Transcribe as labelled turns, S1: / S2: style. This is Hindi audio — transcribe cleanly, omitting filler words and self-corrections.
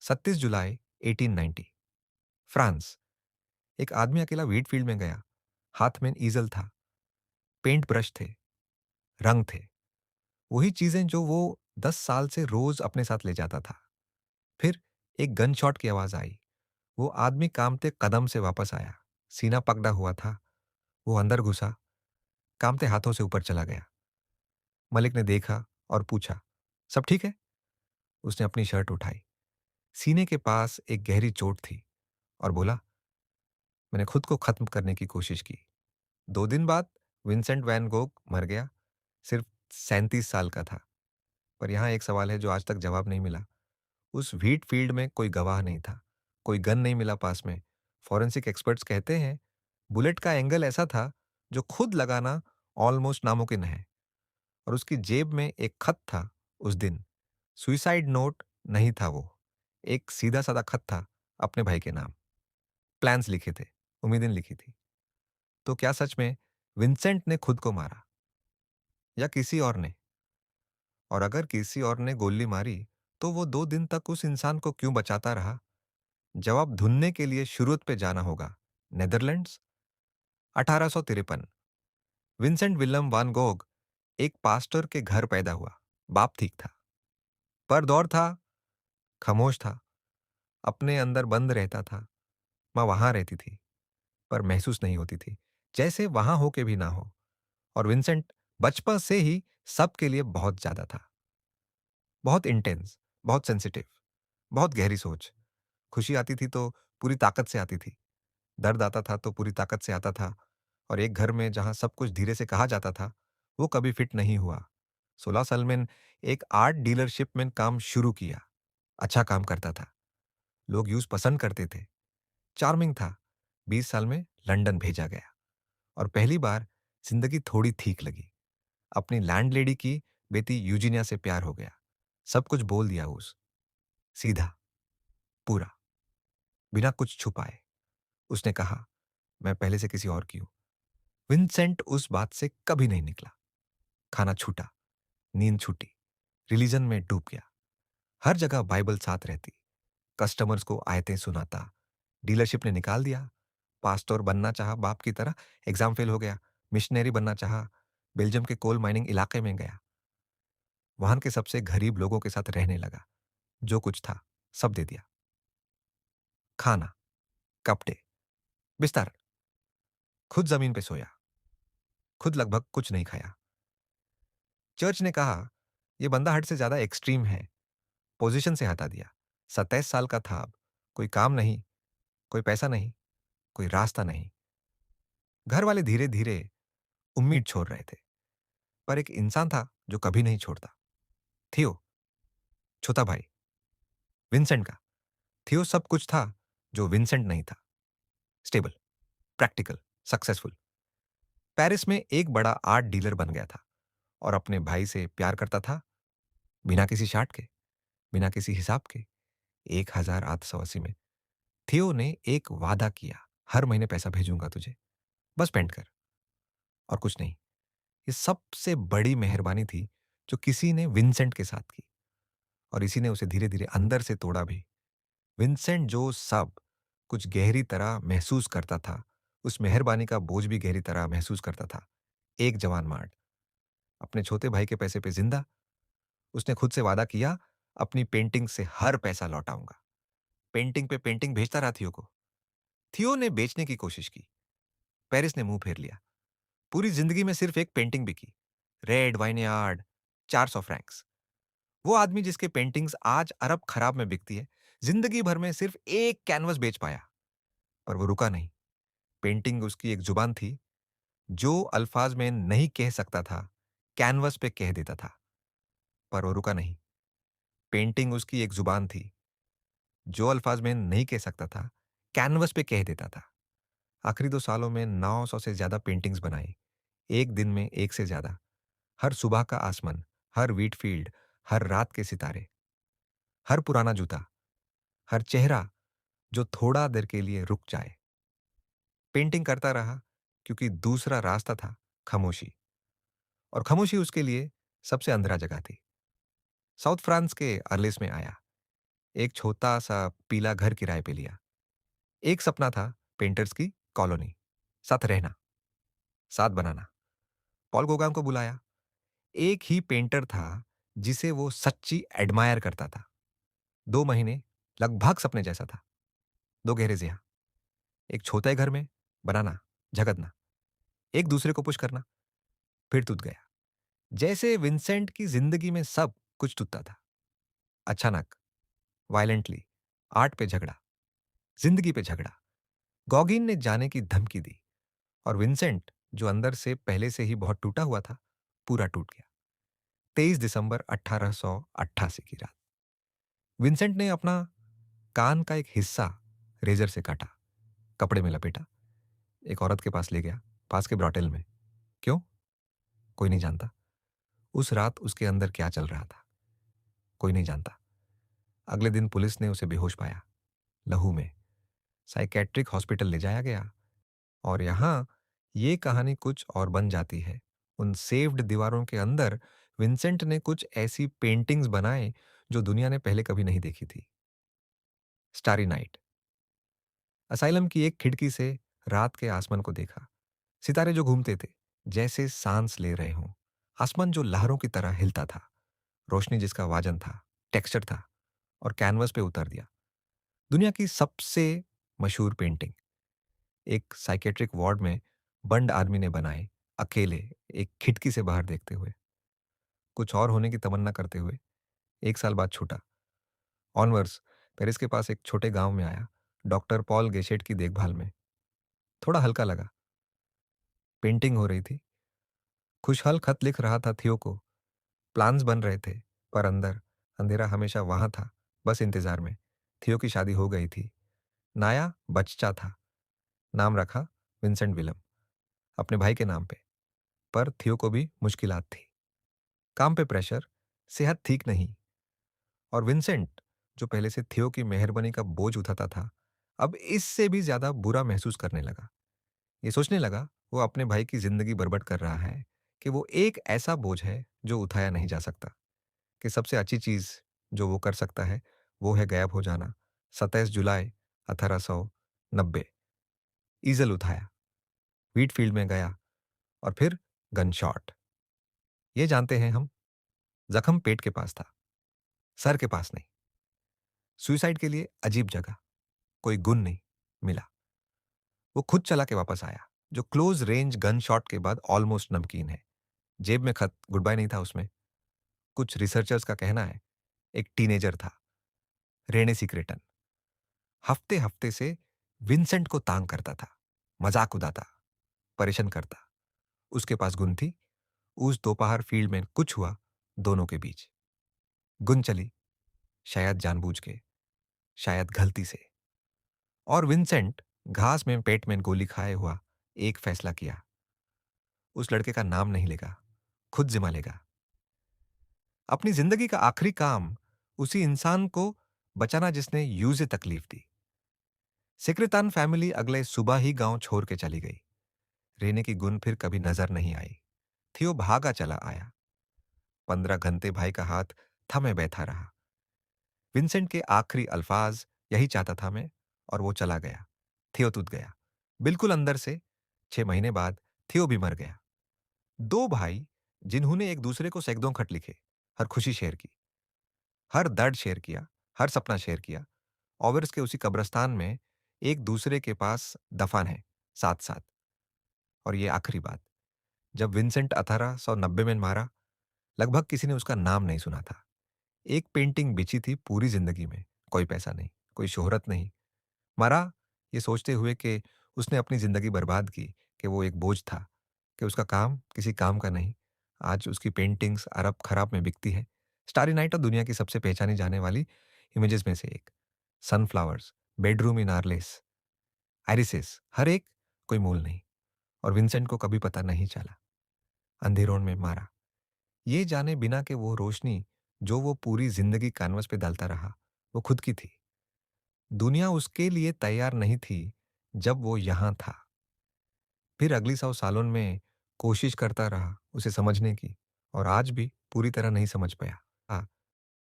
S1: 31 जुलाई 1890, फ्रांस। एक आदमी अकेला व्हीट फील्ड में गया। हाथ में ईजल था, पेंट ब्रश थे, रंग थे, वही चीजें जो वो 10 साल से रोज अपने साथ ले जाता था। फिर एक गन शॉट की आवाज आई। वो आदमी कांपते कदम से वापस आया। सीना पकड़ा हुआ था। वो अंदर घुसा, कांपते हाथों से ऊपर चला गया। मलिक ने देखा और पूछा, सब ठीक है? उसने अपनी शर्ट उठाई। सीने के पास एक गहरी चोट थी और बोला, मैंने खुद को खत्म करने की कोशिश की। 2 दिन बाद विंसेंट वैन गोग मर गया। सिर्फ 37 साल का था। पर यहाँ एक सवाल है जो आज तक जवाब नहीं मिला। उस व्हीट फील्ड में कोई गवाह नहीं था, कोई गन नहीं मिला पास में। फॉरेंसिक एक्सपर्ट्स कहते हैं बुलेट का एंगल ऐसा था जो खुद लगाना ऑलमोस्ट नामुमकिन है। और उसकी जेब में एक खत था। उस दिन सुइसाइड नोट नहीं था वो, एक सीधा साधा खत था अपने भाई के नाम। प्लान्स लिखे थे, उम्मीदें लिखी थी। तो क्या सच में विंसेंट ने खुद को मारा या किसी और ने? और अगर किसी और ने गोली मारी तो वो 2 दिन तक उस इंसान को क्यों बचाता रहा? जवाब ढूंढने के लिए शुरुआत पे जाना होगा। नेदरलैंड्स, 1853। विंसेंट विलम वान गोग एक पास्टर के घर पैदा हुआ। बाप ठीक था, पर दौर था, खामोश था, अपने अंदर बंद रहता था। माँ वहां रहती थी, पर महसूस नहीं होती थी, जैसे वहां हो के भी ना हो। और विंसेंट बचपन से ही सबके लिए बहुत ज्यादा था। बहुत इंटेंस, बहुत सेंसिटिव, बहुत गहरी सोच। खुशी आती थी तो पूरी ताकत से आती थी, दर्द आता था तो पूरी ताकत से आता था। और एक घर में जहां सब कुछ धीरे से कहा जाता था, वो कभी फिट नहीं हुआ। 16 साल में एक आर्ट डीलरशिप में काम शुरू किया। अच्छा काम करता था, लोग यूज पसंद करते थे, चार्मिंग था। 20 साल में लंदन भेजा गया और पहली बार जिंदगी थोड़ी ठीक लगी। अपनी लैंडलेडी की बेटी यूजिनिया से प्यार हो गया। सब कुछ बोल दिया उस, सीधा, पूरा, बिना कुछ छुपाए। उसने कहा, मैं पहले से किसी और की हूं। विंसेंट उस बात से कभी नहीं निकला। खाना छूटा, नींद छूटी, रिलीजन में डूब गया। हर जगह बाइबल साथ रहती, कस्टमर्स को आयतें सुनाता। डीलरशिप ने निकाल दिया। पास्टर बनना चाहा बाप की तरह, एग्जाम फेल हो गया। मिशनरी बनना चाहा, बेल्जियम के कोल माइनिंग इलाके में गया। वहां के सबसे गरीब लोगों के साथ रहने लगा। जो कुछ था सब दे दिया। खाना, कपड़े, बिस्तर, खुद जमीन पे सोया, खुद लगभग कुछ नहीं खाया। चर्च ने कहा, यह बंदा हद से ज्यादा एक्सट्रीम है, पोजीशन से हटा दिया। 27 साल का था अब, कोई काम नहीं, कोई पैसा नहीं, कोई रास्ता नहीं। घर वाले धीरे धीरे उम्मीद छोड़ रहे थे, पर एक इंसान था जो कभी नहीं छोड़ता। थियो, छोटा भाई, विंसेंट का। थियो सब कुछ था जो विंसेंट नहीं था। Stable, practical, successful. पेरिस में एक बड़ा आर्ट डीलर बन गया था और अपने भाई से प्यार करता था, बिना किसी शार्ट के, बिना किसी हिसाब के। 1880 में थियो ने एक वादा किया, हर महीने पैसा भेजूंगा तुझे, बस पेंट कर, और कुछ नहीं। ये सबसे बड़ी मेहरबानी थी जो किसी ने विंसेंट के साथ की, और इसी ने उसे धीरे धीरे अंदर से तोड़ा भी। विंसेंट जो सब कुछ गहरी तरह महसूस करता था, उस मेहरबानी का बोझ भी गहरी तरह महसूस करता था। एक जवान मार्ट, अपने छोटे भाई के पैसे पे जिंदा। उसने खुद से वादा किया, अपनी पेंटिंग से हर पैसा लौटाऊंगा। पेंटिंग पे पेंटिंग भेजता रहा थियो को। थियो ने बेचने की कोशिश की, पेरिस ने मुंह फेर लिया। पूरी जिंदगी में सिर्फ एक पेंटिंग बिकी, रेड वाइनयार्ड, 400 फ्रैंक्स। वो आदमी जिसके पेंटिंग्स आज अरब खराब में बिकती है, जिंदगी भर में सिर्फ एक कैनवस बेच पाया। पर वो रुका नहीं। पेंटिंग उसकी एक जुबान थी, जो अल्फाज में नहीं कह सकता था, कैनवस पे कह देता था। पर वो रुका नहीं। पेंटिंग उसकी एक जुबान थी, जो अल्फाज में नहीं कह सकता था, कैनवस पे कह देता था। आखिरी 2 सालों में 900 से ज्यादा पेंटिंग्स बनाई, एक दिन में एक से ज्यादा। हर सुबह का आसमान, हर व्हीट फील्ड, हर रात के सितारे, हर पुराना जूता, हर चेहरा जो थोड़ा देर के लिए रुक जाए। पेंटिंग करता रहा क्योंकि दूसरा रास्ता था खामोशी। और खामोशी उसके लिए सबसे अंधेरा जगह थी। साउथ फ्रांस के अर्लेस में आया। एक छोटा-सा पीला घर किराए पे लिया। एक सपना था पेंटर्स की कॉलोनी, साथ रहना, साथ बनाना। पॉल गौगान को बुलाया। एक ही पेंटर था जिसे वो सच्ची एडमायर करता था। 2 महीने लगभग सपने जैसा था। 2 गैरेज यहाँ, एक छोटे घर में बनाना, झगड़ना, एक दूसरे को पुश करना, फिर टूट गया। जैसे विंसेंट की जिंदगी में सब कुछ टूटता था। अचानक, वायलेंटली, आर्ट पे झगड़ा, जिंदगी पे झगड़ा। गॉगिन ने जाने की धमकी दी और विंसेंट, जो अंदर से पहले से ही बहुत टूटा हुआ था, पूरा टूट गया। 23 दिसंबर 1888 की रात। विंसेंट ने अपना कान का एक हिस्सा रेजर से काटा, कपड़े में लपेटा, एक औरत के पास ले गया, पास के ब्रॉटेल में। क्यों? कोई नहीं जानता। उस रात उसके अंदर क्या चल रहा था, कोई नहीं जानता। अगले दिन पुलिस ने उसे बेहोश पाया, लहू में। साइकेट्रिक हॉस्पिटल ले जाया गया और यहां ये कहानी कुछ और बन जाती है। उन सेव्ड दीवारों के अंदर विंसेंट ने कुछ ऐसी पेंटिंग्स बनाए जो दुनिया ने पहले कभी नहीं देखी थी। Starry night. असाइलम की एक खिड़की से रात के आसमान को देखा। सितारे जो घूमते थे, जैसे सांस ले रहे हों। आसमान जो लहरों की तरह हिलता था। रोशनी जिसका वाजन था, टेक्सचर था, और कैनवस पे उतार दिया। दुनिया की सबसे मशहूर पेंटिंग, एक साइकेट्रिक वार्ड में बंड आदमी ने बनाए, अकेले, एक खिड़की से बाहर देखते हुए, कुछ और होने की तमन्ना करते हुए। 1 साल बाद छूटा। ऑनवर्स पेरिस के पास एक छोटे गांव में आया, डॉक्टर पॉल गेशेट की देखभाल में। थोड़ा हल्का लगा। पेंटिंग हो रही थी। खुशहाल खत लिख रहा था थियो को। प्लान्स बन रहे थे, पर अंदर अंधेरा हमेशा वहां था, बस इंतजार में। थियो की शादी हो गई थी। नाया बच्चा था। नाम रखा विंसेंट विलम, अपने भाई के नाम पे। पर थियो को भी मुश्किलात थी। काम पे प्रेशर, सेहत ठीक नहीं। और विंसेंट, जो पहले से थियो की मेहरबानी का बोझ उठाता था, अब इससे भी ज्यादा बुरा महसूस करने लगा। ये सोचने लगा वो अपने भाई की जिंदगी बर्बाद कर रहा है, कि वो एक ऐसा बोझ है जो उठाया नहीं जा सकता, कि सबसे अच्छी चीज जो वो कर सकता है वो है गायब हो जाना। 27 जुलाई 1890। ईजल उठाया, व्हीट फील्ड में गया, और फिर गन शॉट। ये जानते हैं हम, जख्म पेट के पास था, सर के पास नहीं। सुसाइड के लिए अजीब जगह, कोई गुण नहीं मिला। वो खुद चला के वापस आया, जो क्लोज रेंज गन शॉट के बाद ऑलमोस्ट नमकीन है। जेब में खत, गुड बाय नहीं था उसमें। कुछ रिसर्चर्स का कहना है एक टीनेजर था, रेने सिक्रेटन। हफ्ते हफ्ते से विंसेंट को तांग करता था, मजाक उड़ाता, परेशान करता। उसके पास गुन थी। उस दोपहर फील्ड में कुछ हुआ दोनों के बीच। गुन चली, शायद जानबूझ के, शायद गलती से। और विंसेंट घास में पेट में गोली खाए हुआ एक फैसला किया, उस लड़के का नाम नहीं लेगा, खुद जिम्मा लेगा। अपनी जिंदगी का आखिरी काम उसी इंसान को बचाना जिसने यूं से तकलीफ दी। सिक्रेतान फैमिली अगले सुबह ही गांव छोड़ के चली गई। रेने की गुन फिर कभी नजर नहीं आई। थियो भागा चला आया। 15 घंटे भाई का हाथ थमे बैठा रहा। विंसेंट के आखिरी अल्फाज, यही चाहता था मैं, और वो चला गया। थियो टूट गया, बिल्कुल अंदर से। 6 महीने बाद थियो भी मर गया। 2 भाई जिन्होंने एक दूसरे को सैकड़ों खत लिखे, हर खुशी शेयर की, हर दर्द शेयर किया, हर सपना शेयर किया। ओवर्स के उसी कब्रिस्तान में एक दूसरे के पास दफन है, साथ साथ। और ये आखिरी बात, जब विंसेंट 1890 में मारा, लगभग किसी ने उसका नाम नहीं सुना था। एक पेंटिंग बिची थी पूरी जिंदगी में, कोई पैसा नहीं, कोई शोहरत नहीं। मरा ये सोचते हुए कि उसने अपनी जिंदगी बर्बाद की, कि वो एक बोझ था, कि उसका काम किसी काम का नहीं। आज उसकी पेंटिंग्स अरब खराब में बिकती है। स्टारी नाइट और दुनिया की सबसे पहचानी जाने वाली इमेजेस में से एक। सनफ्लावर्स, बेडरूम इन आर्लेस, आयरिसेस, हर एक, कोई मूल नहीं। और विंसेंट को कभी पता नहीं चला, अंधेरों में मारा, ये जाने बिना कि वो रोशनी जो वो पूरी जिंदगी कैनवस पे डालता रहा, वो खुद की थी। दुनिया उसके लिए तैयार नहीं थी जब वो यहां था। फिर अगली 100 सालों में कोशिश करता रहा उसे समझने की, और आज भी पूरी तरह नहीं समझ पाया।